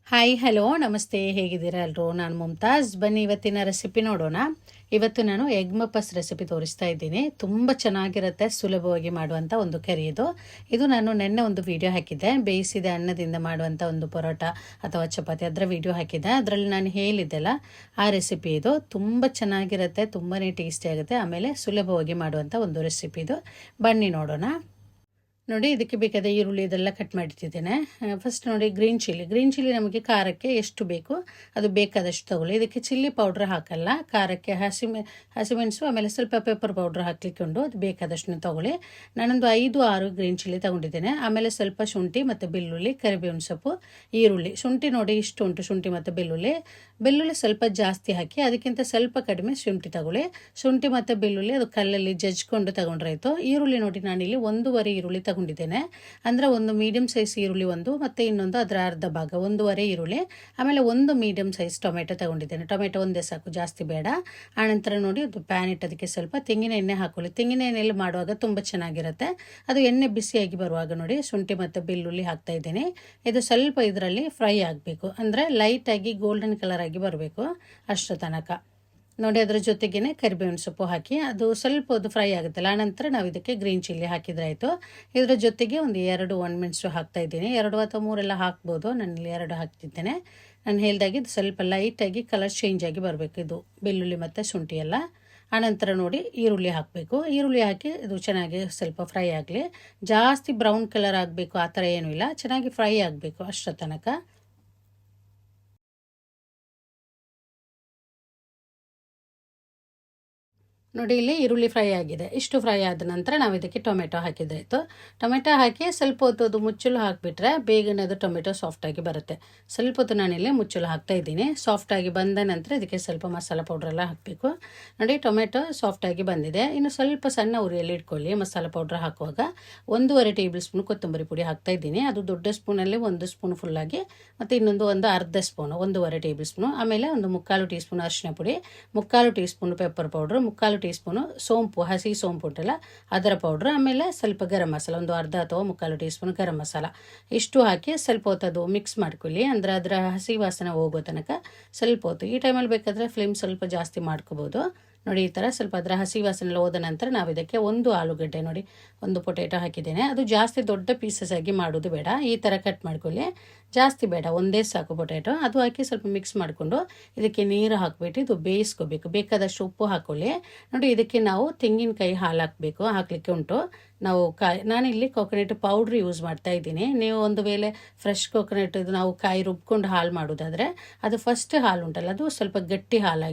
Hi hello ನಮಸ್ತೆ, ಹೇಗಿದ್ದೀರಾ ಎಲ್ಲರೂ? ನಾನು ಮುಮ್ತಾಜ್. ಬನ್ನಿ ಇವತ್ತಿನ ರೆಸಿಪಿ ನೋಡೋಣ. ಇವತ್ತು ನಾನು ಎಗ್ ಮಪಸ್ ರೆಸಿಪಿ ತೋರಿಸ್ತಾ ಇದ್ದೀನಿ. ತುಂಬ ಚೆನ್ನಾಗಿರುತ್ತೆ, ಸುಲಭವಾಗಿ ಮಾಡುವಂಥ ಒಂದು ಕರಿ ಇದು ನಾನು ನೆನ್ನೆ ಒಂದು ವಿಡಿಯೋ ಹಾಕಿದ್ದೆ, ಬೇಯಿಸಿದ ಅನ್ನದಿಂದ ಮಾಡುವಂಥ ಒಂದು ಪರೋಟ ಅಥವಾ ಚಪಾತಿ, ಅದರ ವಿಡಿಯೋ ಹಾಕಿದ್ದೆ. ಅದರಲ್ಲಿ ನಾನು ಹೇಳಿದ್ದೆಲ್ಲ ಆ ರೆಸಿಪಿ ಇದು. ತುಂಬ ಚೆನ್ನಾಗಿರುತ್ತೆ, ತುಂಬಾ ಟೇಸ್ಟಿ ಆಗುತ್ತೆ, ಆಮೇಲೆ ಸುಲಭವಾಗಿ ಮಾಡುವಂಥ ಒಂದು ರೆಸಿಪಿ ಇದು. ಬನ್ನಿ ನೋಡೋಣ. ನೋಡಿ, ಇದಕ್ಕೆ ಬೇಕಾದ ಈರುಳ್ಳಿ ಇದೆಲ್ಲ ಕಟ್ ಮಾಡಿಟ್ಟಿದ್ದೇನೆ. ಫಸ್ಟ್ ನೋಡಿ, ಗ್ರೀನ್ ಚಿಲ್ಲಿ ನಮಗೆ ಖಾರಕ್ಕೆ ಎಷ್ಟು ಬೇಕು ಅದು ಬೇಕಾದಷ್ಟು ತಗೊಳ್ಳಿ. ಇದಕ್ಕೆ ಚಿಲ್ಲಿ ಪೌಡ್ರ್ ಹಾಕಲ್ಲ, ಖಾರಕ್ಕೆ ಹಸಿಮೆಣಸು ಆಮೇಲೆ ಸ್ವಲ್ಪ ಪೆಪ್ಪರ್ ಪೌಡ್ರ್ ಹಾಕ್ಲಿಕ್ಕೊಂಡು ಅದು ಬೇಕಾದಷ್ಟು ತಗೊಳ್ಳಿ. ನಾನೊಂದು 5-6 ಗ್ರೀನ್ ಚಿಲ್ಲಿ ತಗೊಂಡಿದ್ದೇನೆ. ಆಮೇಲೆ ಸ್ವಲ್ಪ ಶುಂಠಿ ಮತ್ತು ಬೆಳ್ಳುಳ್ಳಿ, ಕರಿಬೇವಿನ ಸೊಪ್ಪು, ಈರುಳ್ಳಿ. ಶುಂಠಿ ನೋಡಿ ಇಷ್ಟು ಉಂಟು, ಶುಂಠಿ ಮತ್ತು ಬೆಳ್ಳುಳ್ಳಿ ಸ್ವಲ್ಪ ಜಾಸ್ತಿ ಹಾಕಿ, ಅದಕ್ಕಿಂತ ಸ್ವಲ್ಪ ಕಡಿಮೆ ಶುಂಠಿ ತಗೊಳ್ಳಿ. ಶುಂಠಿ ಮತ್ತು ಬೆಳ್ಳುಳ್ಳಿ ಅದು ಕಲ್ಲಲ್ಲಿ ಜಜ್ಕೊಂಡು ತಗೊಂಡ್ರಾಯ್ತು. ಈರುಳ್ಳಿ ನೋಡಿ, ನಾನಿಲ್ಲಿ 1.5 ಈರುಳ್ಳಿ ತಗೊಂಡಿದ್ದೇನೆ. ಅಂದರೆ ಒಂದು ಮೀಡಿಯಂ ಸೈಜ್ ಈರುಳ್ಳಿ ಒಂದು, ಮತ್ತು ಇನ್ನೊಂದು ಅದರ ಅರ್ಧ ಭಾಗ 1.5 ಈರುಳ್ಳಿ. ಆಮೇಲೆ ಒಂದು ಮೀಡಿಯಂ ಸೈಜ್ ಟೊಮೆಟೊ ತಗೊಂಡಿದ್ದೇನೆ. ಟೊಮೆಟೊ ಒಂದೇ ಸಾಕು, ಜಾಸ್ತಿ ಬೇಡ. ಆನಂತರ ನೋಡಿ, ಅದು ಪ್ಯಾನ್ ಇಟ್ಟೋದಕ್ಕೆ ಸ್ವಲ್ಪ ತೆಂಗಿನ ಎಣ್ಣೆ ಹಾಕೊಳ್ಳಿ. ತೆಂಗಿನ ಎಣ್ಣೆಯಲ್ಲಿ ಮಾಡುವಾಗ ತುಂಬ ಚೆನ್ನಾಗಿರುತ್ತೆ. ಅದು ಎಣ್ಣೆ ಬಿಸಿಯಾಗಿ ಬರುವಾಗ ನೋಡಿ, ಶುಂಠಿ ಮತ್ತು ಬೆಳ್ಳುಳ್ಳಿ ಹಾಕ್ತಾ ಇದ್ದೀನಿ. ಇದು ಸ್ವಲ್ಪ ಇದರಲ್ಲಿ ಫ್ರೈ ಆಗಬೇಕು, ಅಂದರೆ ಲೈಟಾಗಿ ಗೋಲ್ಡನ್ ಕಲರ್ ಆಗಿ ಬರಬೇಕು ಅಷ್ಟರ ತನಕ. ನೋಡಿ, ಅದರ ಜೊತೆಗೇ ಕರಿಬೇವಿನ ಸೊಪ್ಪು ಹಾಕಿ ಅದು ಸ್ವಲ್ಪ ಅದು ಫ್ರೈ ಆಗುತ್ತಲ್ಲ, ಆನಂತರ ನಾವು ಇದಕ್ಕೆ ಗ್ರೀನ್ ಚಿಲ್ಲಿ ಹಾಕಿದ್ರಾಯಿತು. ಇದರ ಜೊತೆಗೆ ಒಂದು 2 ಒಣಮೆಣಸು ಹಾಕ್ತಾ ಇದ್ದೀನಿ. 2 ಅಥವಾ 3 ಹಾಕ್ಬೋದು, ನಾನಿಲ್ಲಿ 2 ಹಾಕ್ತಿದ್ದೇನೆ. ನಾನು ಹೇಳ್ದಾಗೆ ಇದು ಸ್ವಲ್ಪ ಲೈಟಾಗಿ ಕಲರ್ ಚೇಂಜ್ ಆಗಿ ಬರಬೇಕು, ಇದು ಬೆಳ್ಳುಳ್ಳಿ ಮತ್ತು ಶುಂಠಿ ಎಲ್ಲ. ಆನಂತರ ನೋಡಿ, ಈರುಳ್ಳಿ ಹಾಕಬೇಕು. ಈರುಳ್ಳಿ ಹಾಕಿ ಇದು ಚೆನ್ನಾಗಿ ಸ್ವಲ್ಪ ಫ್ರೈ ಆಗಲಿ. ಜಾಸ್ತಿ ಬ್ರೌನ್ ಕಲರ್ ಆಗಬೇಕು ಆ ಥರ ಏನೂ ಇಲ್ಲ, ಚೆನ್ನಾಗಿ ಫ್ರೈ ಆಗಬೇಕು ಅಷ್ಟರ ತನಕ. ನೋಡಿ, ಇಲ್ಲಿ ಈರುಳ್ಳಿ ಫ್ರೈ ಆಗಿದೆ. ಇಷ್ಟು ಫ್ರೈ ಆದ ನಂತರ ನಾವು ಇದಕ್ಕೆ ಟೊಮೆಟೊ ಹಾಕಿದ್ರಾಯಿತು. ಟೊಮೆಟೊ ಹಾಕಿ ಸ್ವಲ್ಪ ಹೊತ್ತು ಅದು ಮುಚ್ಚಲು ಹಾಕಿಬಿಟ್ರೆ ಬೇಗನೆ ಅದು ಟೊಮೆಟೊ ಸಾಫ್ಟಾಗಿ ಬರುತ್ತೆ. ಸ್ವಲ್ಪ ಹೊತ್ತು ನಾನಿಲ್ಲಿ ಮುಚ್ಚಲು ಹಾಕ್ತಾ ಇದ್ದೀನಿ. ಸಾಫ್ಟಾಗಿ ಬಂದ ನಂತರ ಇದಕ್ಕೆ ಸ್ವಲ್ಪ ಮಸಾಲ ಪೌಡ್ರೆಲ್ಲ ಹಾಕಬೇಕು. ನೋಡಿ, ಟೊಮೆಟೊ ಸಾಫ್ಟಾಗಿ ಬಂದಿದೆ. ಇನ್ನು ಸ್ವಲ್ಪ ಸಣ್ಣ ಉರಿಯಲ್ಲಿ ಇಟ್ಕೊಳ್ಳಿ. ಮಸಾಲ ಪೌಡ್ರ್ ಹಾಕುವಾಗ 1.5 ಟೇಬಲ್ ಸ್ಪೂನ್ ಕೊತ್ತಂಬರಿ ಪುಡಿ ಹಾಕ್ತಾ ಇದ್ದೀನಿ. ಅದು ದೊಡ್ಡ ಸ್ಪೂನಲ್ಲಿ 1 ಸ್ಪೂನ್ ಫುಲ್ಲಾಗಿ, ಮತ್ತು ಇನ್ನೊಂದು ಅರ್ಧ ಸ್ಪೂನು, 1.5 ಟೇಬಲ್ ಸ್ಪೂನು. ಆಮೇಲೆ ಒಂದು 3/4 ಟೀ ಸ್ಪೂನ್ ಅರಿಶಿನ ಪುಡಿ, 3/4 tea spoon pepper powder, 3/4 tea spoon ಸೋಂಪು, ಹಸಿ ಸೋಂಪು ಉಂಟಲ್ಲ ಅದರ ಪೌಡ್ರ್, ಆಮೇಲೆ ಸ್ವಲ್ಪ ಗರಂ ಮಸಾಲ, ಒಂದು ಅರ್ಧ ಅಥವಾ 3/4 ಟೀ ಸ್ಪೂನ್ ಗರಂ ಮಸಾಲ. ಇಷ್ಟು ಹಾಕಿ ಸ್ವಲ್ಪ ಹೊತ್ತು ಅದು ಮಿಕ್ಸ್ ಮಾಡ್ಕೊಳ್ಳಿ. ಅಂದರೆ ಅದರ ಹಸಿ ವಾಸನೆ ಹೋಗೋ ತನಕ ಸ್ವಲ್ಪ ಹೊತ್ತು. ಈ ಟೈಮಲ್ಲಿ ಬೇಕಾದರೆ ಫ್ಲೇಮ್ ಸ್ವಲ್ಪ ಜಾಸ್ತಿ ಮಾಡ್ಕೋಬೋದು. ನೋಡಿ, ಈ ಥರ ಸ್ವಲ್ಪ ಅದರ ಹಸಿ ವಾಸನೆ ಹೋದ ನಂತರ ನಾವು ಇದಕ್ಕೆ 1 ಆಲೂಗಡ್ಡೆ, ನೋಡಿ 1 ಪೊಟೇಟೊ ಹಾಕಿದ್ದೇನೆ. ಅದು ಜಾಸ್ತಿ ದೊಡ್ಡ ಪೀಸಸ್ ಆಗಿ ಮಾಡೋದು ಬೇಡ, ಈ ಥರ ಕಟ್ ಮಾಡ್ಕೊಳ್ಳಿ. ಜಾಸ್ತಿ ಬೇಡ, ಒಂದೇ ಸಾಕು ಪೊಟೇಟೊ. ಅದು ಹಾಕಿ ಸ್ವಲ್ಪ ಮಿಕ್ಸ್ ಮಾಡಿಕೊಂಡು ಇದಕ್ಕೆ ನೀರು ಹಾಕಿಬಿಟ್ಟು ಇದು ಬೇಯಿಸ್ಕೋಬೇಕು. ಬೇಕಾದಷ್ಟು ಉಪ್ಪು ಹಾಕ್ಕೊಳ್ಳಿ. ನೋಡಿ, ಇದಕ್ಕೆ ನಾವು ತೆಂಗಿನಕಾಯಿ ಹಾಲು ಹಾಕಲಿಕ್ಕೆ ಉಂಟು. ನಾನಿಲ್ಲಿ ಕೋಕೋನಟ್ ಪೌಡ್ರ್ ಯೂಸ್ ಮಾಡ್ತಾ ಇದ್ದೀನಿ. ನೀವು ಒಂದು ವೇಳೆ ಫ್ರೆಶ್ ಕೋಕೋನಟ್ ಇದು ನಾವು ಕಾಯಿ ರುಬ್ಕೊಂಡು ಹಾಲು ಮಾಡೋದಾದರೆ ಅದು ಫಸ್ಟ್ ಹಾಲು ಉಂಟಲ್ಲ, ಅದು ಸ್ವಲ್ಪ ಗಟ್ಟಿ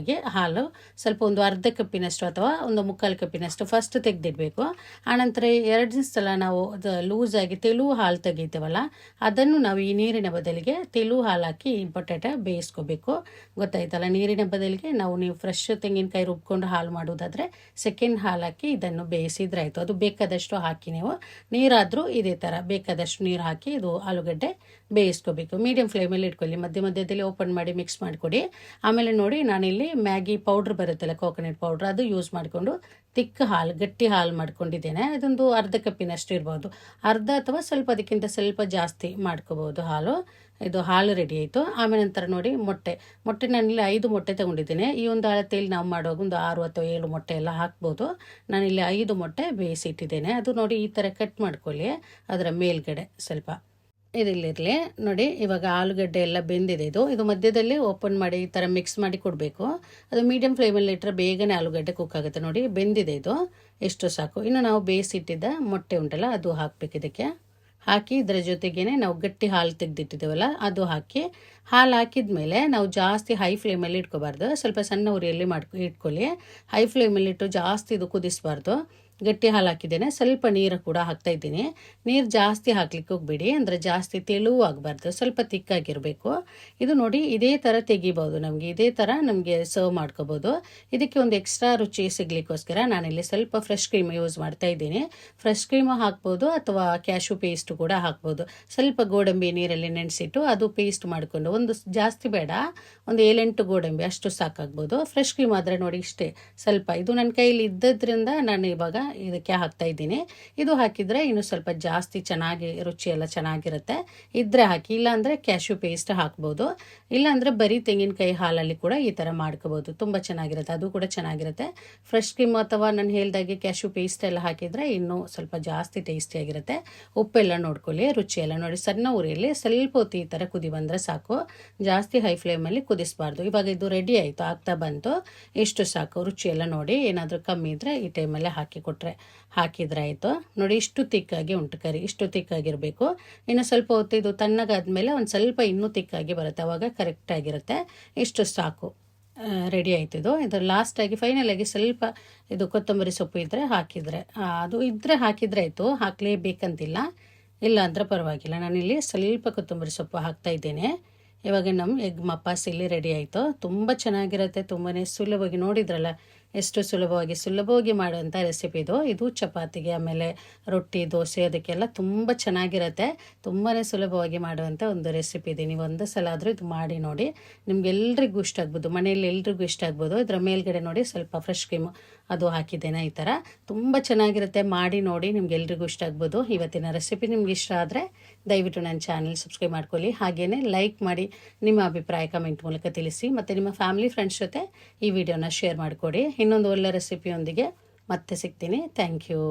ಹಾಲು ಸ್ವಲ್ಪ ಒಂದು ಅರ್ಧ ಕಪ್ಪಿನಷ್ಟು ಅಥವಾ ಒಂದು 3/4 ಕಪ್ಪಿನಷ್ಟು ಫಸ್ಟ್ ತೆಗೆದಿಡಬೇಕು. ಆನಂತರ 2 ಸಲ ನಾವು ಅದು ಲೂಸಾಗಿ ತೆಳು ಹಾಲು ತೆಗಿತೇವಲ್ಲ, ಅದನ್ನು ನಾವು ಈ ನೀರಿನ ಬದಲಿಗೆ ತೆಳು ಹಾಲು ಹಾಕಿ ಈ ಪೊಟೇಟೊ ಬೇಯಿಸ್ಕೋಬೇಕು. ಗೊತ್ತಾಯ್ತಲ್ಲ, ನೀರಿನ ಬದಲಿಗೆ ನೀವು ಫ್ರೆಶ್ ತೆಂಗಿನಕಾಯಿ ರುಬ್ಕೊಂಡು ಹಾಲು ಮಾಡೋದಾದರೆ ಸೆಕೆಂಡ್ ಹಾಲು ಹಾಕಿ ಇದನ್ನು ಬೇಯಿಸಿದ್ರಾಯ್ತು. ಅದು ಬೇಕಾದಷ್ಟು ಹಾಕಿ ನೀವು ನೀರಾದರೂ ಇದೇ ಥರ ಬೇಕಾದಷ್ಟು ನೀರು ಹಾಕಿ ಇದು ಆಲೂಗಡ್ಡೆ ಬೇಯಿಸ್ಕೋಬೇಕು. ಮೀಡಿಯಂ ಫ್ಲೇಮಲ್ಲಿ ಇಟ್ಕೊಳ್ಳಿ, ಮಧ್ಯದಲ್ಲಿ ಓಪನ್ ಮಾಡಿ ಮಿಕ್ಸ್ ಮಾಡಿಕೊಡಿ. ಆಮೇಲೆ ನೋಡಿ, ನಾನಿಲ್ಲಿ ಮ್ಯಾಗಿ ಪೌಡ್ರ್ ಬರುತ್ತಲ್ಲ, ಕೋಕೋನಟ್ ಪೌಡ್ರ್, ಅದು ಯೂಸ್ ಮಾಡಿಕೊಂಡು ಗಟ್ಟಿ ಹಾಲು ಮಾಡ್ಕೊಂಡಿದ್ದೇನೆ. ಅದೊಂದು ಅರ್ಧ ಕಪ್ಪಿನಷ್ಟು ಇರ್ಬೋದು, ಅರ್ಧ ಅಥವಾ ಸ್ವಲ್ಪ ಅದಕ್ಕಿಂತ ಸ್ವಲ್ಪ ಜಾಸ್ತಿ ಮಾಡ್ಕೋಬೋದು ಹಾಲು. ಇದು ಹಾಲು ರೆಡಿ ಆಯಿತು. ಆಮೇಲೆ ನಂತರ ನೋಡಿ, ಮೊಟ್ಟೆ ನಾನಿಲ್ಲಿ 5 ಮೊಟ್ಟೆ ತಗೊಂಡಿದ್ದೇನೆ. ಈ ಒಂದು ಅಳತೆಯಲ್ಲಿ ನಾವು ಮಾಡುವಾಗ ಒಂದು 6 ಅಥವಾ 7 ಮೊಟ್ಟೆ ಎಲ್ಲ ಹಾಕ್ಬೋದು. ನಾನಿಲ್ಲಿ 5 ಮೊಟ್ಟೆ ಬೇಯಿಸಿಟ್ಟಿದ್ದೇನೆ. ಅದು ನೋಡಿ ಈ ಥರ ಕಟ್ ಮಾಡ್ಕೊಳ್ಳಿ, ಅದರ ಮೇಲ್ಗಡೆ ಸ್ವಲ್ಪ ಇದಿಲ್ಲಿರಲಿ. ನೋಡಿ, ಇವಾಗ ಆಲೂಗಡ್ಡೆ ಎಲ್ಲ ಬೆಂದಿದೆ. ಇದು ಮಧ್ಯದಲ್ಲಿ ಓಪನ್ ಮಾಡಿ ಈ ಥರ ಮಿಕ್ಸ್ ಮಾಡಿ ಕೊಡಬೇಕು. ಅದು ಮೀಡಿಯಂ ಫ್ಲೇಮಲ್ಲಿ ಇಟ್ಟರೆ ಬೇಗನೆ ಆಲೂಗಡ್ಡೆ ಕುಕ್ ಆಗುತ್ತೆ. ನೋಡಿ, ಬೆಂದಿದೆ ಇದು, ಎಷ್ಟು ಸಾಕು. ಇನ್ನು ನಾವು ಬೇಯಿಸಿಟ್ಟಿದ್ದ ಮೊಟ್ಟೆ ಉಂಟಲ್ಲ ಅದು ಹಾಕಬೇಕು. ಇದಕ್ಕೆ ಹಾಕಿ ಇದರ ಜೊತೆಗೇ ನಾವು ಗಟ್ಟಿ ಹಾಲು ತೆಗೆದಿಟ್ಟಿದ್ದೇವಲ್ಲ ಅದು ಹಾಕಿ, ಹಾಲು ಹಾಕಿದ ಮೇಲೆ ನಾವು ಜಾಸ್ತಿ ಹೈ ಫ್ಲೇಮಲ್ಲಿ ಇಟ್ಕೋಬಾರ್ದು, ಸ್ವಲ್ಪ ಸಣ್ಣ ಉರಿಯಲ್ಲಿ ಇಟ್ಕೊಳ್ಳಿ. ಹೈ ಫ್ಲೇಮಲ್ಲಿ ಇಟ್ಟು ಜಾಸ್ತಿ ಇದು ಕುದಿಸಬಾರ್ದು. ಗಟ್ಟಿ ಹಾಲು ಹಾಕಿದ್ದೇನೆ, ಸ್ವಲ್ಪ ನೀರು ಕೂಡ ಹಾಕ್ತಾ ಇದ್ದೀನಿ. ನೀರು ಜಾಸ್ತಿ ಹಾಕ್ಲಿಕ್ಕೆ ಹೋಗ್ಬೇಡಿ, ಅಂದರೆ ಜಾಸ್ತಿ ತೆಳುವು ಆಗಬಾರ್ದು, ಸ್ವಲ್ಪ ತಿಕ್ಕಾಗಿರಬೇಕು. ಇದು ನೋಡಿ, ಇದೇ ಥರ ತೆಗಿಬೋದು. ಇದೇ ಥರ ನಮಗೆ ಸರ್ವ್ ಮಾಡ್ಕೋಬೋದು. ಇದಕ್ಕೆ ಒಂದು ಎಕ್ಸ್ಟ್ರಾ ರುಚಿ ಸಿಗ್ಲಿಕ್ಕೋಸ್ಕರ ನಾನಿಲ್ಲಿ ಸ್ವಲ್ಪ ಫ್ರೆಶ್ ಕ್ರೀಮ್ ಯೂಸ್ ಮಾಡ್ತಾ ಇದ್ದೀನಿ. ಫ್ರೆಶ್ ಕ್ರೀಮು ಹಾಕ್ಬೋದು ಅಥವಾ ಕ್ಯಾಶು ಪೇಸ್ಟ್ ಕೂಡ ಹಾಕ್ಬೋದು. ಸ್ವಲ್ಪ ಗೋಡಂಬಿ ನೀರಲ್ಲಿ ನೆನೆಸಿಟ್ಟು ಅದು ಪೇಸ್ಟ್ ಮಾಡಿಕೊಂಡು, ಒಂದು ಜಾಸ್ತಿ ಬೇಡ, ಒಂದು 7-8 ಗೋಡಂಬಿ ಅಷ್ಟು ಸಾಕಾಗ್ಬೋದು. ಫ್ರೆಶ್ ಕ್ರೀಮ್ ಆದರೆ ನೋಡಿ ಇಷ್ಟೇ ಸ್ವಲ್ಪ. ಇದು ನನ್ನ ಕೈಯಲ್ಲಿ ಇದ್ದದ್ರಿಂದ ನಾನು ಇವಾಗ ಇದಕ್ಕೆ ಹಾಕ್ತಾ ಇದ್ದೀನಿ. ಇದು ಹಾಕಿದರೆ ಇನ್ನೂ ಸ್ವಲ್ಪ ಜಾಸ್ತಿ ಚೆನ್ನಾಗಿ ರುಚಿ ಎಲ್ಲ ಚೆನ್ನಾಗಿರುತ್ತೆ. ಇದ್ದರೆ ಹಾಕಿ, ಇಲ್ಲಾಂದರೆ ಕ್ಯಾಶ್ಯೂ ಪೇಸ್ಟ್ ಹಾಕ್ಬೋದು, ಇಲ್ಲಾಂದರೆ ಬರೀ ತೆಂಗಿನಕಾಯಿ ಹಾಲಲ್ಲಿ ಕೂಡ ಈ ಥರ ಮಾಡ್ಕೋಬೋದು. ತುಂಬ ಚೆನ್ನಾಗಿರುತ್ತೆ, ಅದು ಕೂಡ ಚೆನ್ನಾಗಿರುತ್ತೆ. ಫ್ರೆಶ್ ಕ್ರೀಮ್ ಅಥವಾ ನಾನು ಹೇಳ್ದಾಗೆ ಕ್ಯಾಶ್ಯೂ ಪೇಸ್ಟ್ ಎಲ್ಲ ಹಾಕಿದರೆ ಇನ್ನೂ ಸ್ವಲ್ಪ ಜಾಸ್ತಿ ಟೇಸ್ಟಿಯಾಗಿರುತ್ತೆ. ಉಪ್ಪೆಲ್ಲ ನೋಡ್ಕೊಳ್ಳಿ, ರುಚಿ ಎಲ್ಲ ನೋಡಿ. ಸಣ್ಣ ಉರಿಯಲ್ಲಿ ಸ್ವಲ್ಪ ಹೊತ್ತು ಈ ಥರ ಕುದಿ ಬಂದರೆ ಸಾಕು, ಜಾಸ್ತಿ ಹೈ ಫ್ಲೇಮಲ್ಲಿ ಕುದಿಸಬಾರ್ದು. ಇವಾಗ ಇದು ರೆಡಿ ಆಯಿತು, ಆಗ್ತಾ ಬಂತು, ಇಷ್ಟು ಸಾಕು. ರುಚಿ ಎಲ್ಲ ನೋಡಿ, ಏನಾದರೂ ಕಮ್ಮಿ ಇದ್ದರೆ ಈ ಟೈಮಲ್ಲೇ ಹಾಕಿದ್ರೆ ಆಯಿತು. ನೋಡಿ ಇಷ್ಟು ತಿಕ್ಕಾಗಿ ಉಂಟು ಕರಿ, ಇಷ್ಟು ತಿಕ್ಕಾಗಿರಬೇಕು. ಇನ್ನು ಸ್ವಲ್ಪ ಹೊತ್ತು ಇದು ತಣ್ಣಗಾದ್ಮೇಲೆ ಒಂದು ಸ್ವಲ್ಪ ಇನ್ನೂ ತಿಕ್ಕಾಗಿ ಬರುತ್ತೆ, ಅವಾಗ ಕರೆಕ್ಟಾಗಿರುತ್ತೆ. ಇಷ್ಟು ಸಾಕು, ರೆಡಿ ಆಯ್ತು. ಇದು ಲಾಸ್ಟಾಗಿ ಫೈನಲಾಗಿ ಸ್ವಲ್ಪ ಇದು ಕೊತ್ತಂಬರಿ ಸೊಪ್ಪು ಇದ್ದರೆ ಹಾಕಿದರೆ, ಅದು ಇದ್ದರೆ ಹಾಕಿದರೆ ಆಯಿತು, ಹಾಕಲೇಬೇಕಂತಿಲ್ಲ, ಇಲ್ಲ ಅಂದರೆ ಪರವಾಗಿಲ್ಲ. ನಾನಿಲ್ಲಿ ಸ್ವಲ್ಪ ಕೊತ್ತಂಬರಿ ಸೊಪ್ಪು ಹಾಕ್ತಾ ಇದ್ದೇನೆ. ಇವಾಗ ನಮ್ಮ ಎಗ್ ಮಪಾಸ್ ಇಲ್ಲಿ ರೆಡಿ ಆಯಿತು. ತುಂಬ ಚೆನ್ನಾಗಿರುತ್ತೆ, ತುಂಬಾ ಸುಲಭವಾಗಿ, ನೋಡಿದ್ರಲ್ಲ ಎಷ್ಟು ಸುಲಭವಾಗಿ ಮಾಡುವಂಥ ರೆಸಿಪಿ ಇದು ಚಪಾತಿಗೆ, ಆಮೇಲೆ ರೊಟ್ಟಿ, ದೋಸೆ, ಅದಕ್ಕೆಲ್ಲ ತುಂಬ ಚೆನ್ನಾಗಿರುತ್ತೆ. ತುಂಬಾ ಸುಲಭವಾಗಿ ಮಾಡುವಂಥ ಒಂದು ರೆಸಿಪಿ ಇದೆ. ನೀವು ಒಂದು ಸಲ ಆದರೂ ಇದು ಮಾಡಿ ನೋಡಿ, ನಿಮ್ಗೆಲ್ರಿಗೂ ಇಷ್ಟ ಆಗ್ಬೋದು, ಮನೆಯಲ್ಲಿ ಎಲ್ರಿಗೂ ಇಷ್ಟ ಆಗ್ಬೋದು. ಇದರ ಮೇಲ್ಗಡೆ ನೋಡಿ ಸ್ವಲ್ಪ ಫ್ರೆಶ್ ಕ್ರೀಮು ಅದು ಹಾಕಿದ್ದೇನೆ. ಈ ಥರ ತುಂಬ ಚೆನ್ನಾಗಿರುತ್ತೆ, ಮಾಡಿ ನೋಡಿ, ನಿಮ್ಗೆಲ್ರಿಗೂ ಇಷ್ಟ ಆಗ್ಬೋದು. ಇವತ್ತಿನ ರೆಸಿಪಿ ನಿಮ್ಗೆ ಇಷ್ಟ ಆದರೆ ದಯವಿಟ್ಟು ನನ್ನ ಚಾನಲ್ ಸಬ್ಸ್ಕ್ರೈಬ್ ಮಾಡ್ಕೊಳ್ಳಿ, ಹಾಗೆಯೇ ಲೈಕ್ ಮಾಡಿ, ನಿಮ್ಮ ಅಭಿಪ್ರಾಯ ಕಮೆಂಟ್ ಮೂಲಕ ತಿಳಿಸಿ, ಮತ್ತು ನಿಮ್ಮ ಫ್ಯಾಮಿಲಿ ಫ್ರೆಂಡ್ಸ್ ಜೊತೆ ಈ ವಿಡಿಯೋನ ಶೇರ್ ಮಾಡಿಕೊಡಿ. ಇನ್ನೊಂದು ಒಳ್ಳೆ ರೆಸಿಪಿಯೊಂದಿಗೆ ಮತ್ತೆ ಸಿಗ್ತೀನಿ. Thank you.